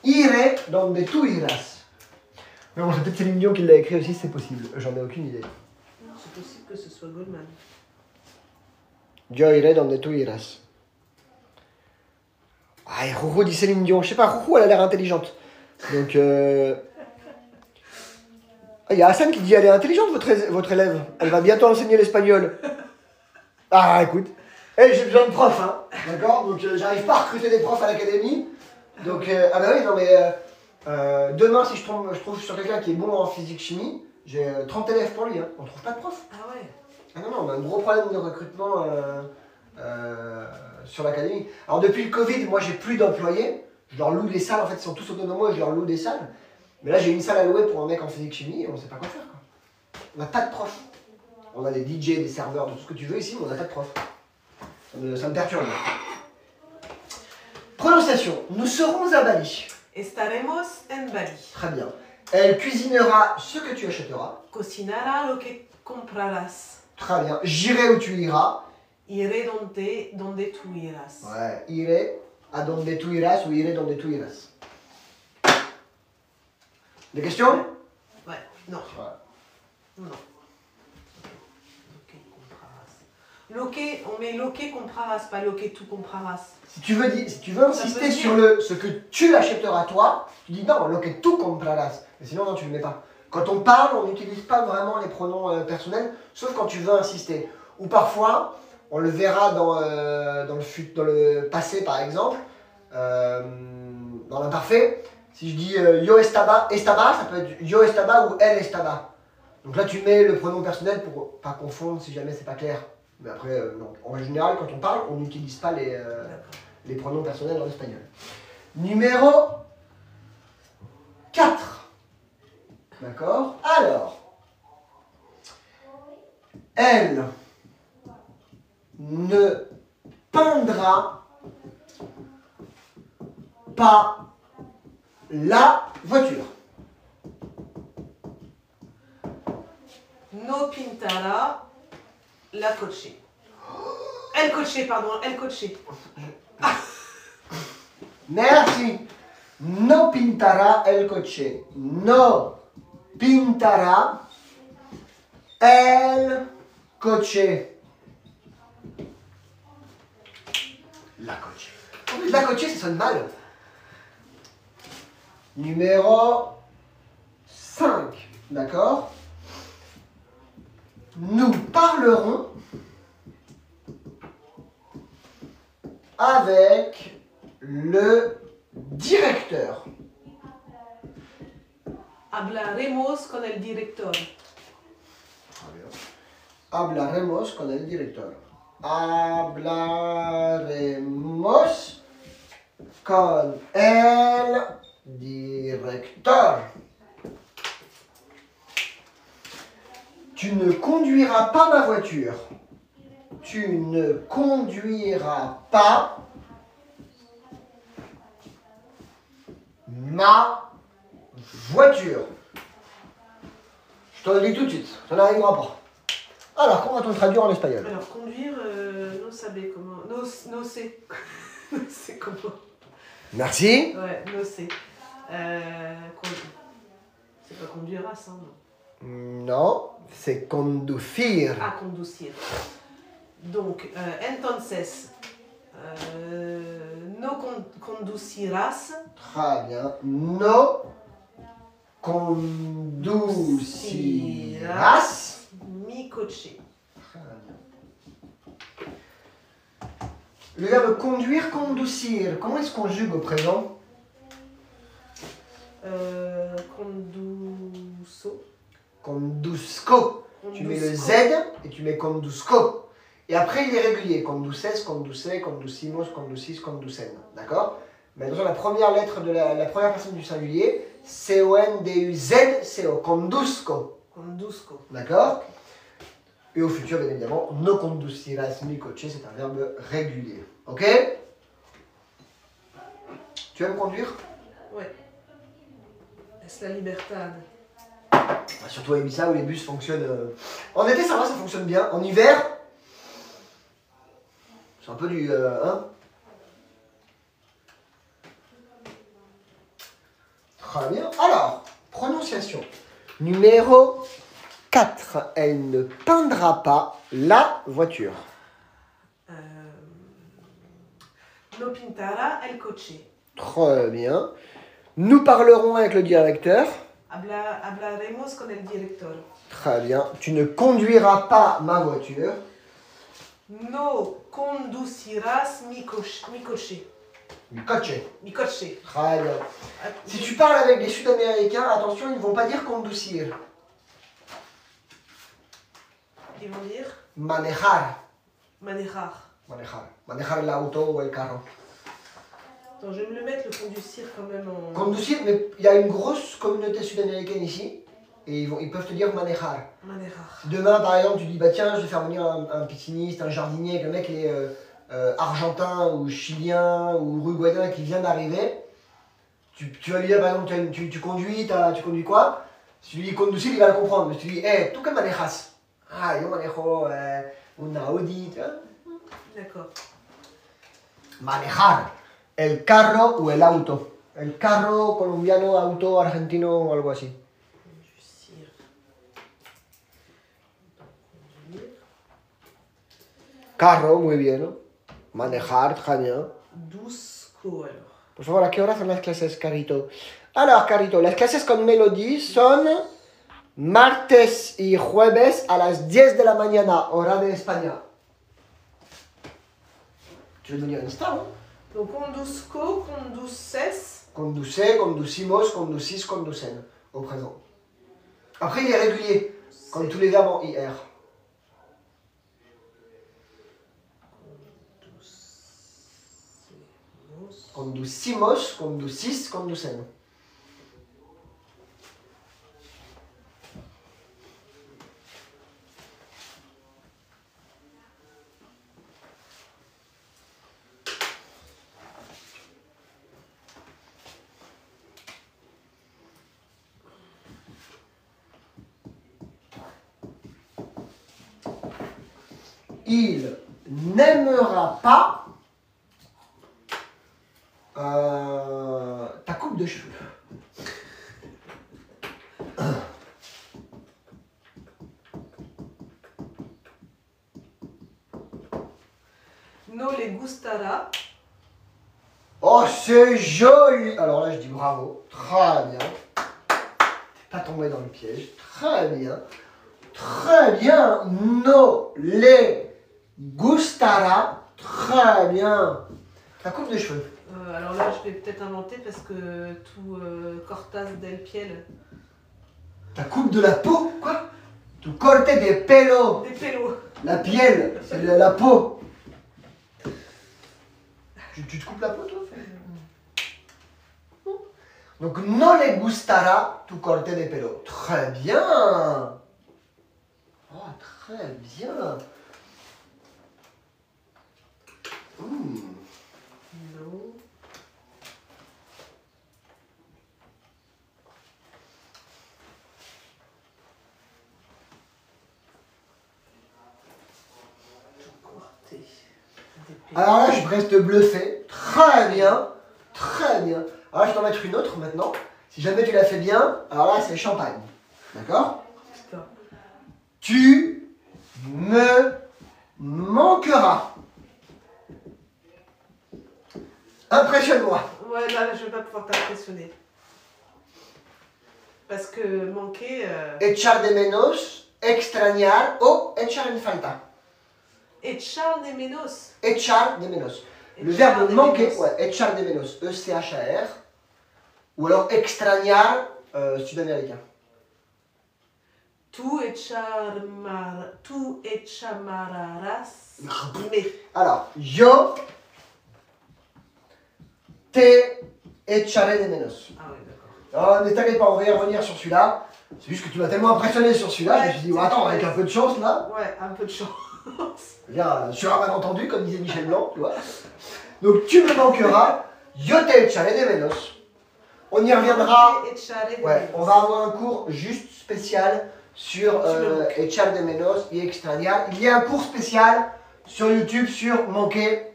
Iré donde tu iras. Mais bon, c'est peut-être Céline Dion qui l'a écrit aussi, c'est possible. J'en ai aucune idée. C'est possible que ce soit Goldman. Yo iré donde tu iras. Ah, et Rourou dit Céline Dion. Je sais pas, Rourou, elle a l'air intelligente. Donc, ah, il y a Hassan qui dit elle est intelligente, votre élève. Elle va bientôt enseigner l'espagnol. Ah, écoute. Eh, j'ai besoin de profs, hein. D'accord? Donc, j'arrive pas à recruter des profs à l'académie. Donc, ah bah oui, non, mais demain, si je trouve sur quelqu'un qui est bon en physique-chimie, j'ai 30 élèves pour lui, hein. On trouve pas de prof. Ah ouais. Ah non, non, on a un gros problème de recrutement sur l'académie. Alors depuis le Covid, moi j'ai plus d'employés. Je leur loue des salles, en fait ils sont tous autonomes et je leur loue des salles. Mais là j'ai une salle à louer pour un mec en physique-chimie et on sait pas quoi faire, quoi. On n'a pas de prof. On a des DJ, des serveurs, de tout ce que tu veux ici, mais on n'a pas de prof. Ça me perturbe. Prononciation. Nous serons à Bali. Estaremos en Bali. Très bien. Elle cuisinera ce que tu achèteras. Cocinara lo que comprarás. Très bien. J'irai où tu iras. Iré donde tu iras. Ouais, iré a donde tu iras ou iré donde tu iras. Des questions? Ouais, non. Ouais. Non. Lo que comprarás. On met lo que comprarás, pas lo que tu comprarás. Si tu veux insister sur ce que tu achèteras toi, tu dis non, lo que tu comprarás. Mais sinon, non, tu ne le mets pas. Quand on parle, on n'utilise pas vraiment les pronoms personnels, sauf quand tu veux insister. Ou parfois, on le verra dans le passé par exemple, dans l'imparfait. Si je dis yo estaba, ça peut être yo estaba ou elle estaba. Donc là, tu mets le pronom personnel pour pas confondre si jamais c'est pas clair. Mais après, non. En général, quand on parle, on n'utilise pas les pronoms personnels en espagnol. Numéro 4. D'accord? Alors, elle ne peindra pas la voiture. No pintará la coche. El coche, pardon, el coche. Merci. No pintará el coche. No pintará el coche. La coche. En plus, la coche, ça sonne mal. Numéro 5. D'accord? Nous parlerons avec le directeur. Hablaremos con el director. Hablaremos con el director. Hablaremos con el directeur. Tu ne conduiras pas ma voiture. Tu ne conduiras pas ma voiture. Je te le dis tout de suite, ça n'arrivera pas. Alors, comment va-t-on le traduire en espagnol? Alors, conduire, no sabe comment. No sé. No sé comment. Merci. Ouais, no sé. C'est pas conduira, ça, non? Non, c'est conducir. Ah, conducir. Donc, entonces, no conducirás. Très bien. No conducirás. Mi coche. Très bien. Le verbe conduire, conducir, comment est-ce qu'on conjugue au présent? Conduso. Conduzco. Tu mets le Z et tu mets conduzco. Et après, il est régulier. Conduces, conduce, conducimos, conducis, conducen. D'accord? Mais attention, la première lettre de la première personne du singulier, C-O-N-D-U-Z-C-O. Conduzco. Conduzco. D'accord? Et au futur, bien évidemment, no conducirás mi coche, c'est un verbe régulier. Ok? Tu aimes conduire? Ouais. Es la libertad. Surtout à Ibiza où les bus fonctionnent. En été, ça va, ça fonctionne bien. En hiver, c'est un peu du. Hein? Très bien. Alors, prononciation. Numéro 4. Elle ne peindra pas la voiture. No pintará el coche. Très bien. Nous parlerons avec le directeur. Hablaremos con el director. Très bien. Tu ne conduiras pas ma voiture. No conducirás mi coche. Mi coche. Mi coche. Très bien. Si tu parles avec des Sud-Américains, attention, ils ne vont pas dire conducir. Ils vont dire Manejar. manejar. Manejar. Manejar el auto o el carro. Attends, je vais me le mettre, le conducir quand même en... Conducir, mais il y a une grosse communauté sud-américaine ici. Et ils peuvent te dire manejar. Manejar. Demain, par exemple, tu dis, bah tiens, je vais faire venir un pisciniste, un jardinier, le mec il est argentin ou chilien ou uruguayen qui vient d'arriver. Tu vas lui dire, par exemple, tu conduis quoi? Si tu lui dis conducir, il va le comprendre. Mais si tu lui dis, hey, ¿tú qué manejas? Ah, yo manejo una Audi. D'accord. Manejar. El carro o el auto. El carro colombiano, auto argentino o algo así. Conducir. Conduire. Carro, muy bien. ¿No? Manejar, très bien. Douceco alors. Por favor, ¿a qué hora son las clases, Carito? Alors, Carito, las clases con Melody son martes y jueves a las 10 de la mañana, hora de España. Tu veux devenir une star, non? Donc conduzco, conduces. Conduce, conducimos, conducis, conducen, au présent. Après, il est régulier, comme tous les verbes en IR. Conducemos. conducimos, conducis, conducen. Il n'aimera pas ta coupe de cheveux. No le gustará. Oh, c'est joli! Alors là, je dis bravo. Très bien. T'es pas tombé dans le piège. Très bien. Très bien. No le gustará. Très bien. Ta coupe de cheveux. Alors là, je vais peut-être inventer parce que tout cortas del piel. Ta coupe de la peau? Quoi? Tu corte de pelo. Des pelos. La piel, c'est la peau. Tu te coupes la peau, toi? Donc, no le gustará tu corte de pelo. Très bien. Oh, très bien. No. Alors là, je reste bluffé. Très bien. Très bien. Alors là, je vais t'en mettre une autre maintenant. Si jamais tu la fais bien, alors là, c'est champagne. D'accord? Putain. Tu me manqueras. Impressionne-moi. Ouais, là, je vais pas pouvoir t'impressionner. Parce que manquer. Echar de menos, extrañar o echar en falta. Echar de menos. Echar de menos. Le Echar verbe de manquer, menos. ouais, echar de menos, E-C-H-A-R. Ou alors extrañar, sud-américain. Tu echamarás. Mais. Alors, yo te echaré de menos. Ah ouais, d'accord. Oh, ne t'inquiète pas, on va y revenir sur celui-là. C'est juste que tu m'as tellement impressionné sur celui-là, je me suis dit, oh, attends, avec un peu de chance là. Ouais, un peu de chance. Bien, sur un malentendu, comme disait Michel Blanc, tu vois. Donc tu me manqueras, yo te echaré de menos. On y reviendra. Echaré de Ouais, menos. on va avoir un cours juste spécial sur echar de menos y extrañar. Il y a un cours spécial sur YouTube sur manquer.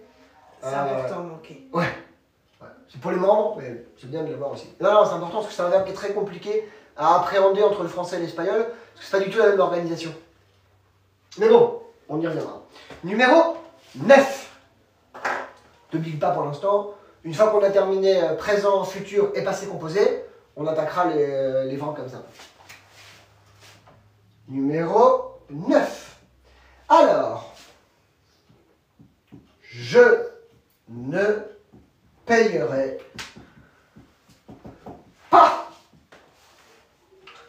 C'est important de manquer. Ouais. Ouais. C'est pour les membres, mais c'est bien de le voir aussi. Non, non, c'est important parce que c'est un verbe qui est très compliqué à appréhender entre le français et l'espagnol, parce que c'est pas du tout la même organisation. Mais bon, on y reviendra. Numéro 9. Te big pas pour l'instant. Une fois qu'on a terminé présent, futur et passé composé, on attaquera les verbes comme ça. Numéro 9. Alors, je ne payerai pas.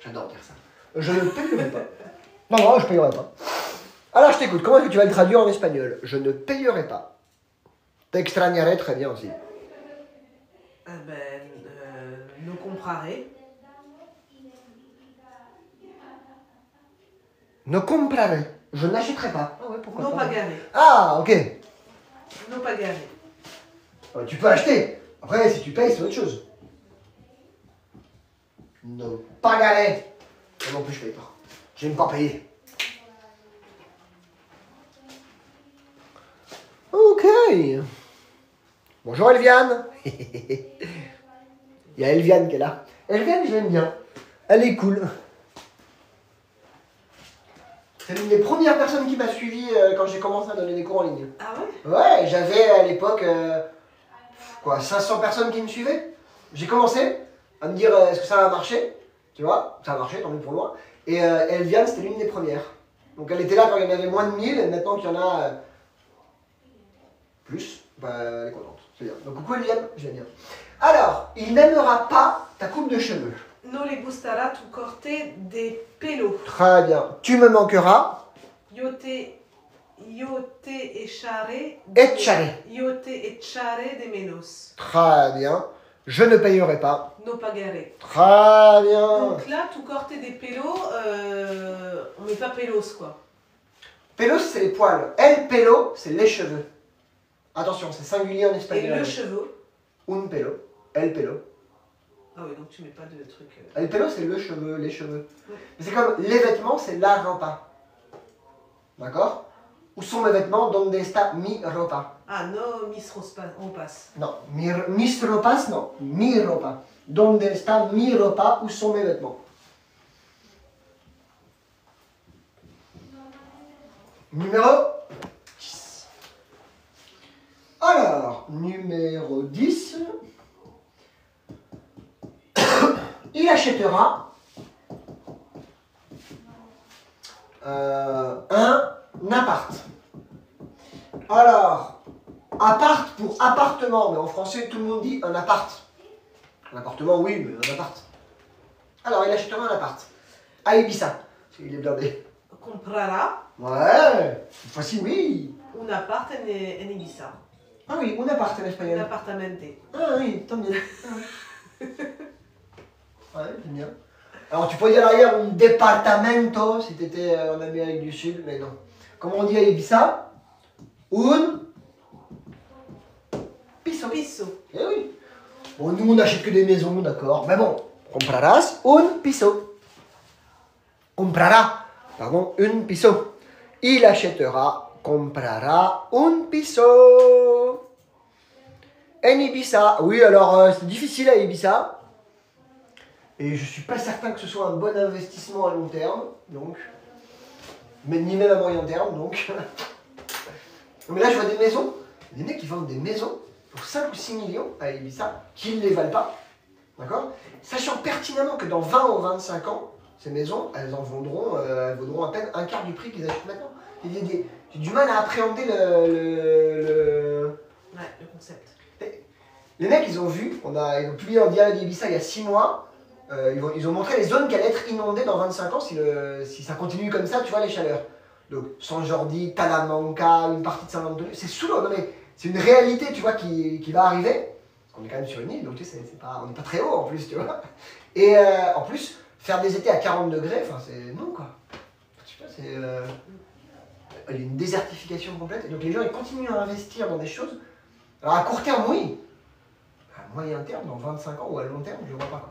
J'adore dire ça. Je ne payerai pas. Non, non, je ne payerai pas. Alors, je t'écoute. Comment est-ce que tu vas le traduire en espagnol? Je ne payerai pas. T'extrañaré, très bien aussi. No compraré. Ne compraré. Je n'achèterai pas. Ah ouais, pourquoi No pas. pagaré. Ah, ok. No pagaré. Tu peux acheter. Après, si tu payes, c'est autre chose. Ne pagaré. Moi non plus, je paye pas. J'aime pas payer. Ok. Bonjour Elviane. Il y a Elviane qui est là. Elviane, je l'aime bien. Elle est cool. C'est l'une des premières personnes qui m'a suivi quand j'ai commencé à donner des cours en ligne. Ah ouais? Ouais, j'avais à l'époque 500 personnes qui me suivaient. J'ai commencé à me dire est-ce que ça va marcher? Tu vois, ça a marché, tant mieux pour moi. Et Elviane, c'était l'une des premières. Donc elle était là quand il y en avait moins de 1000, et maintenant qu'il y en a plus, bah, elle est contente. C'est bien. Donc coucou Elviane, je vais bien. Alors, il n'aimera pas ta coupe de cheveux. No le gustará tu corte de pelo. Très bien. Tu me manqueras. Yo te Yo te echaré. Echaré. Yo te echaré de menos. Très bien. Je ne payerai pas. No pagaré. Très bien. Donc là, tu cortes des pelos, on met pas pelos quoi. Pelos, c'est les poils. El pelo, c'est les cheveux. Attention, c'est singulier en Et espagnol. le cheveu. Un pelo. El pelo. Ah oui, donc tu mets pas de truc. El pelo, c'est le cheveu, les cheveux. Ouais. Mais c'est comme les vêtements, c'est la ropa. D'accord? Où sont mes vêtements? Donde está mi ropa? Ah, no mis ropas. Non, mis ropas, non. Mi ropa. Donde está mi ropa? Où sont mes vêtements? Numéro 10. Alors, numéro 10. Il achètera un appart. Alors, appart pour appartement, mais en français tout le monde dit un appart. Un appartement, oui, mais un appart. Alors, il achètera un appart. À Ibiza, parce qu'il est blindé. Comprara Ouais, cette fois-ci, oui. un appart en Ibiza. Ah oui, un appart en Un espagnol. appartamente. Ah oui, tant bien. Ah ouais. Ouais, j'aime bien. Alors, tu pourrais dire ailleurs un departamento si tu étais en Amérique du Sud, mais non. Comment on dit à Ibiza? Un piso. Piso. Eh oui. Bon, nous, on n'achète que des maisons, d'accord. Mais bon, comprarás un piso. Comprara, pardon, un piso. Il achètera, comprara un piso. En Ibiza. Oui, alors, c'est difficile à Ibiza. Et je suis pas certain que ce soit un bon investissement à long terme, donc. Mais ni même à moyen terme, donc. Mais là, je vois des maisons, des mecs qui vendent des maisons pour 5 ou 6 millions à Ibiza, qui ne les valent pas, d'accord? Sachant pertinemment que dans 20 ou 25 ans, ces maisons, elles vaudront à peine un quart du prix qu'ils achètent maintenant. J'ai du mal à appréhender Ouais, le concept. Les mecs, ils ont publié en direct d'Ibiza il y a 6 mois. Ils ont montré les zones qui allaient être inondées dans 25 ans si ça continue comme ça, tu vois, les chaleurs. Donc, San Jordi, Talamanca, une partie de Saint-Antonio, c'est sous l'eau, non mais c'est une réalité, tu vois, qui va arriver. Parce qu'on est quand même sur une île, donc tu sais, on n'est pas très haut en plus, tu vois. Et en plus, faire des étés à 40 degrés, enfin, c'est non, quoi. Tu vois, il y a une désertification complète. Et donc, les gens, ils continuent à investir dans des choses. Alors, à court terme, oui. À moyen terme, dans 25 ans ou à long terme, je ne vois pas, quoi.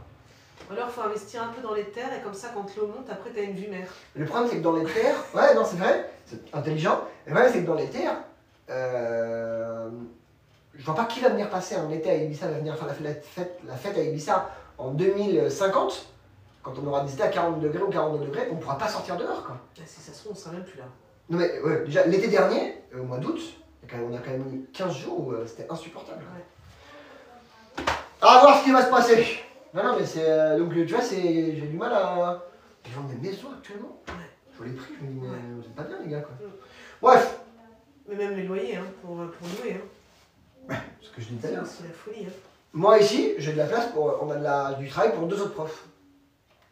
Alors, il faut investir un peu dans les terres et comme ça, quand l'eau monte, après, tu as une vue mer. Le problème, c'est que dans les terres, ouais, non, c'est vrai, c'est intelligent. Le problème, c'est que dans les terres, je vois pas qui va venir passer un été à Ibiza, va venir faire la fête à Ibiza en 2050, quand on aura des étés à 40 degrés ou 42 degrés, on ne pourra pas sortir dehors, quoi. Et si ça se trouve, on sera même plus là. Non, mais ouais, déjà, l'été dernier, au mois d'août, on a quand même eu 15 jours où c'était insupportable. Ouais. À voir ce qui va se passer. Non, mais c'est. Donc, tu vois, j'ai du mal à. Ils vendent des maisons actuellement. Ouais. Je vois les prix, je me dis, mais vous êtes pas bien, les gars, quoi. Mm. Bref. Mais même les loyers, hein, pour louer. Hein. Ouais, ce que je dis tout à l'heure. C'est la folie. Hein. Moi, ici, j'ai de la place on a du travail pour 2 autres profs.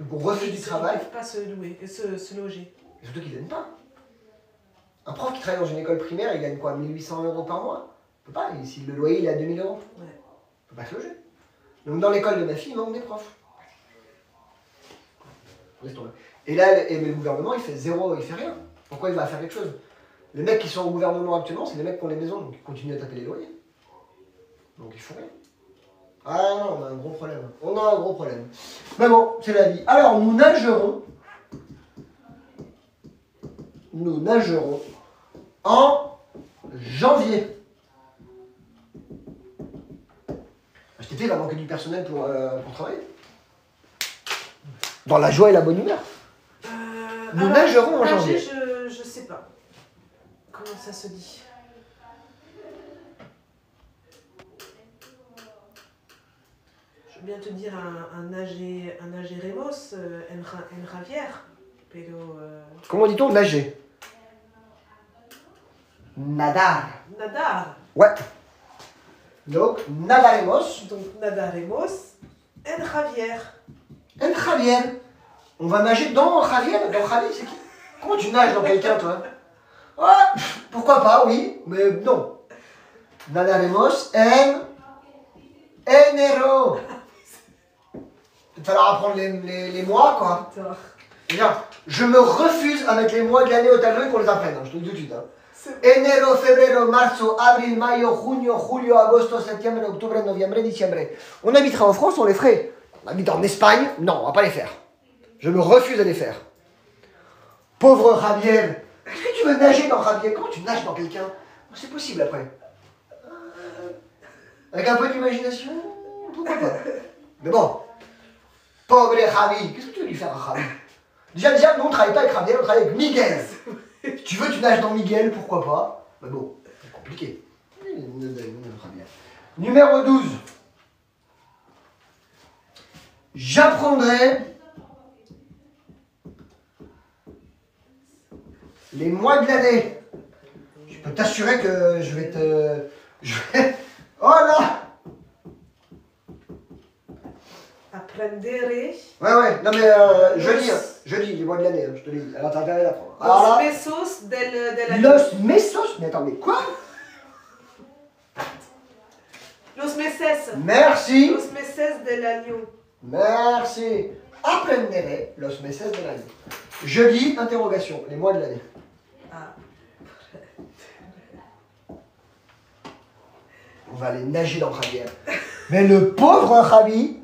Donc, on refuse du travail. Ils ne peuvent pas se louer, se loger. Et surtout qu'ils viennent pas. Un prof qui travaille dans une école primaire, il gagne quoi, 1800 € par mois? Il peut pas, si le loyer il est à 2000 €. Ouais. Il peut pas se loger. Donc dans l'école de ma fille, il manque des profs. Laisse tomber. Et là, le gouvernement, il fait zéro, il fait rien. Pourquoi il va faire quelque chose? Les mecs qui sont au gouvernement actuellement, c'est les mecs qui ont les maisons, donc ils continuent à taper les loyers. Donc ils font rien. Ah non, on a un gros problème. On a un gros problème. Mais bon, c'est la vie. Alors, nous nagerons en janvier. Cet été, il va manquer du personnel pour travailler. Dans la joie et la bonne humeur. Nous nagerons en janvier. Je sais pas. Comment ça se dit? Je veux bien te dire un nageremos en Javier. Pero, Comment dit-on nager? Nadar. Nadar. Ouais. Donc, nadaremos. Donc nadaremos en Javier. En Javier. On va nager dans Javier. Dans Javier, c'est qui? Comment tu nages dans quelqu'un, toi? Ouais. Pourquoi pas, oui, mais non. Nadaremos en enero. Il va falloir apprendre les mois, quoi. Attends. Déjà, je me refuse à mettre les mois de l'année au tableau et qu'on les apprenne, hein, je te le dis tout de suite. Hein. C'est- Enero, febrero, marzo, abril, mayo, junio, julio, agosto, septiembre, octubre, novembre, diciembre. On habitera en France, on les ferait. On habite en Espagne, non, on va pas les faire. Je me refuse à les faire. Pauvre Javier. Est-ce que tu veux nager dans Javier? Comment tu nages dans quelqu'un? C'est possible après. Avec un peu d'imagination, pourquoi pas. Mais bon. Pauvre Javi. Qu'est-ce que tu veux lui faire à Javi? Déjà, nous on travaille pas avec Javier, on travaille avec Miguel. Si tu veux, tu nages dans Miguel, pourquoi pas. Mais bon, c'est compliqué. Numéro 12. J'apprendrai les mois de l'année. Je peux t'assurer que je vais te... Oh là! Apprendere Ouais, non mais je dis les mois de l'année, hein, je te l'ai dit. Alors t'as intérêt d'apprendre. Alors los là, mesos de la Los mesos. Mais attends, mais quoi? Los meses. Merci. Los meses del año. Merci. Apprendere los meses de l'année. Jeudi, interrogation, les mois de l'année. Ah. On va aller nager dans Javier. Mais le pauvre Javi.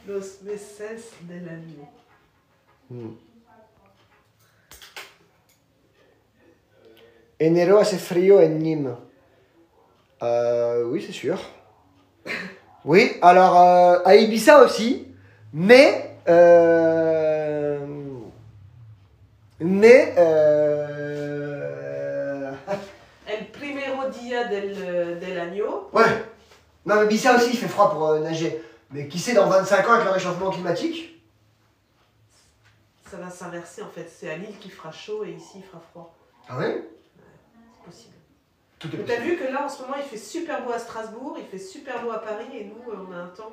Los meses del año. Enero hace frío en Nîmes. Oui, c'est sûr. Oui, alors à Ibiza aussi, mais El primero día del año. ouais. Non, mais Ibiza aussi, il fait froid pour nager. Mais qui sait, dans 25 ans, avec le réchauffement climatique? Ça va s'inverser en fait. C'est à Lille qu'il fera chaud et ici il fera froid. Ah oui? C'est possible. Tout est Mais t'as possible. vu que là en ce moment il fait super beau à Strasbourg, il fait super beau à Paris et nous on a un temps.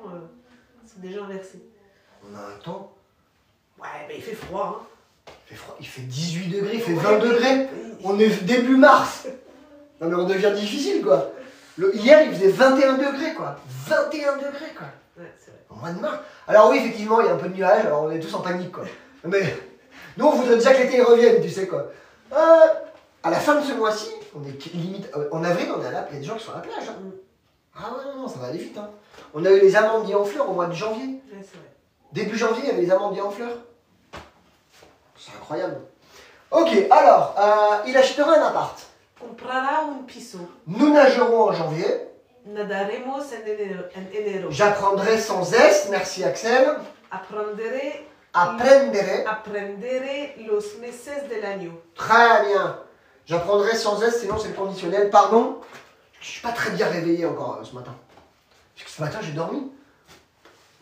C'est déjà inversé. On a un temps. Ouais, mais il fait froid. Hein. Il fait froid. Il fait 18 degrés, il fait Ouais, 20 degrés. mais- On est début mars. Non mais on devient difficile quoi. Hier il faisait 21 degrés quoi. 21 degrés quoi. Ouais, c'est vrai. En mois de mars. Alors oui effectivement il y a un peu de nuages, alors on est tous en panique quoi. Mais nous on voudrait déjà que l'été il revienne, tu sais quoi. À la fin de ce mois-ci, on est limite. En avril on est à la... il y a des gens qui sont à la plage. Hein. Ah ouais non, ça va aller vite hein. On a eu les amandiers en fleurs au mois de janvier. Ouais, c'est vrai. Début janvier il y avait les amandiers en fleurs. C'est incroyable. Ok, alors, il achètera un appart. Comprará un piso. Nous nagerons en janvier. Nadaremos en enero. J'apprendrai sans S, merci Axel. Aprendere los meses del año. Très bien. J'apprendrai sans S, sinon c'est le conditionnel. Pardon, je suis pas très bien réveillé encore ce matin. Parce que ce matin j'ai dormi.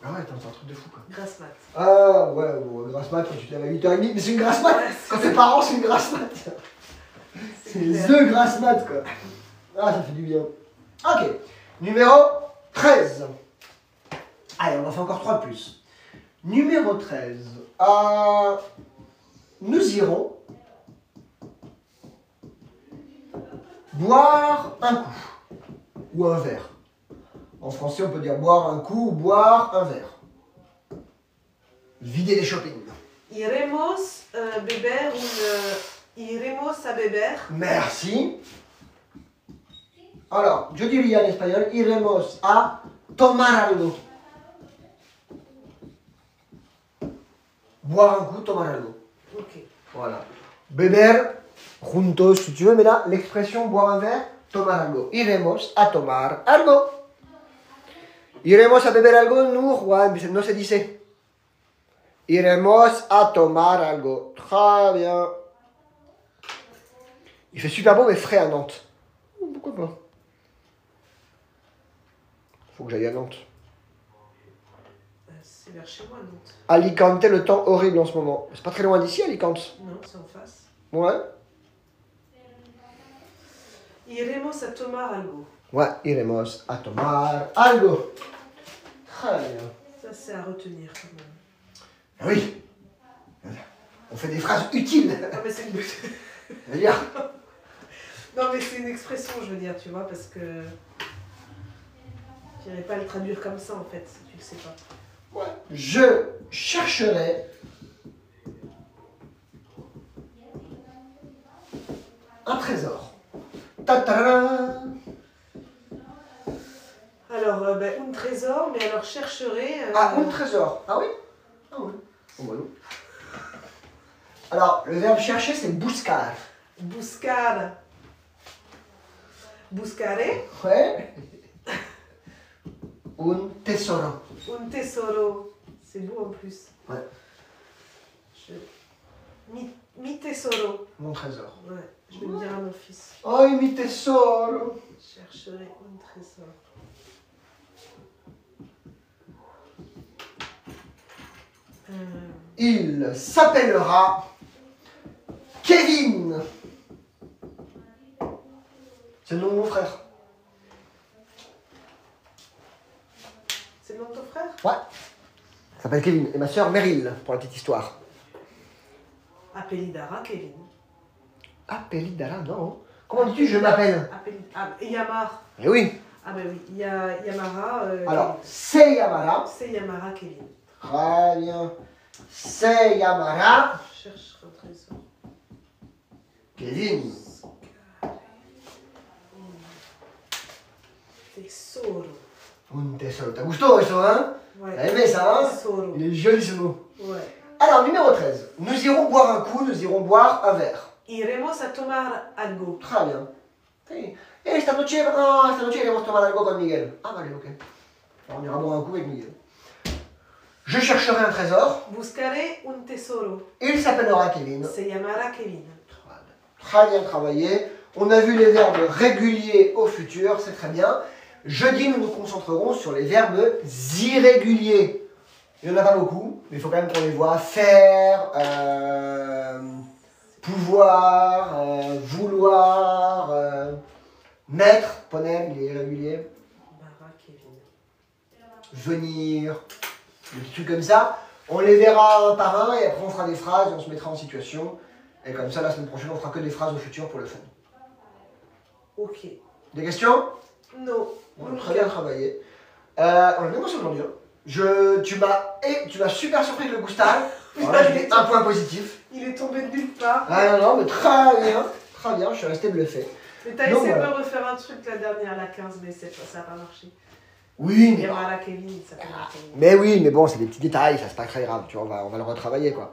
Ah ouais, c'est un truc de fou quoi. Grasse mat. Ah ouais, bon, grasse mat quand tu te lèves à 8h30, mais c'est une grasse mat. Ouais, Quand t'es parents, c'est une grasse mat. C'est the grasse mat quoi. Ah, ça fait du bien. Ok, numéro 13. Allez, on en fait encore 3 de plus. Numéro 13. Nous irons boire un coup. Ou un verre. En français, on peut dire boire un coup ou boire un verre. Vider les shopping. Iremos iremos a beber. Merci. Alors, yo diría en español, iremos a tomar algo. Boire un coup, tomar algo. Ok. Voilà. Beber juntos, si tu veux, mais là, l'expression boire un verre, tomar algo. Iremos a tomar algo. Iremos a beber algo, no, Juan, no se dice. Iremos a tomar algo. Très bien. Il fait super beau, mais frais à Nantes. Pourquoi pas? Faut que j'aille à Nantes. C'est vers chez moi, Nantes. Alicante, le temps horrible en ce moment. C'est pas très loin d'ici, Alicante. Non, c'est en face. Ouais. Iremos a tomar algo. Ouais, iremos a tomar algo. Très bien. Ça, c'est à retenir quand même. Ah oui. On fait des phrases utiles. Ah, mais c'est le but. C'est-à-dire, Non, mais c'est une expression, je veux dire, tu vois, parce que. Je n'irais pas le traduire comme ça, en fait, si tu le sais pas. Ouais. Je chercherai un trésor. Ta-ta-da. Alors, un trésor, mais alors chercherai. Ah, un trésor. Ah oui? Ah oui. Oh, bah non. Alors, le verbe chercher, c'est buscar. Buscar. Buscaré. Ouais. Un tesoro. Un tesoro. C'est beau en plus. Ouais. Mi tesoro. Mon trésor. Ouais, je vais le dire à mon fils. Oh, mi tesoro. Je chercherai un trésor. Il s'appellera Kevin. C'est le nom de mon frère. C'est le nom de ton frère? Ouais. Il s'appelle Kevin. Et ma soeur Meryl, pour la petite histoire. Appelidara Kevin. Appelidara, non. Comment dis-tu je m'appelle? Yamar. Eh oui. Ah ben oui, il y a Yamara. Alors, c'est Yamara. C'est Yamara Kevin. Très bien. C'est Yamara. Je cherche un trésor. Kevin. Tesoro. Un tesoro. T'as gusto, eso, hein? Ouais. T'as aimé ça, hein? Tesoro. Il est joli ce mot. Ouais. Alors, numéro 13. Nous irons boire un coup, nous irons boire un verre. Iremos a tomar algo. Très bien. Hey. Esta noche iremos tomar algo con Miguel. Ah, vale, ok. Alors, on ira boire un coup avec Miguel. Je chercherai un trésor. Buscaré un tesoro. Il s'appellera Kevin. Se llamará Kevin. Très bien travaillé. On a vu les verbes réguliers au futur, c'est très bien. Jeudi, nous nous concentrerons sur les verbes irréguliers. Il n'y en a pas beaucoup, mais il faut quand même qu'on les voit. Faire, pouvoir, vouloir, mettre, poney, il est irrégulier. Mara Kevin. Venir, des petits trucs comme ça. On les verra un par un et après on fera des phrases et on se mettra en situation. Et comme ça, la semaine prochaine, on fera que des phrases au futur pour le fun. Ok. Des questions? Non. On a très bien travaillé. On a bien bossé aujourd'hui. Tu m'as super surpris avec le Gustave. Alors là, j'ai un point positif. Il est tombé de nulle part. Ah non, mais très bien. Très bien, je suis resté bluffé. Mais t'as Donc, essayé de voilà. me refaire un truc la dernière, la 15, mais ça n'a pas marché. Oui, mais... Yamara Kevin, ça peut marcher. Mais oui, mais bon, c'est des petits détails, ça c'est pas très grave. Tu vois, on va le retravailler quoi.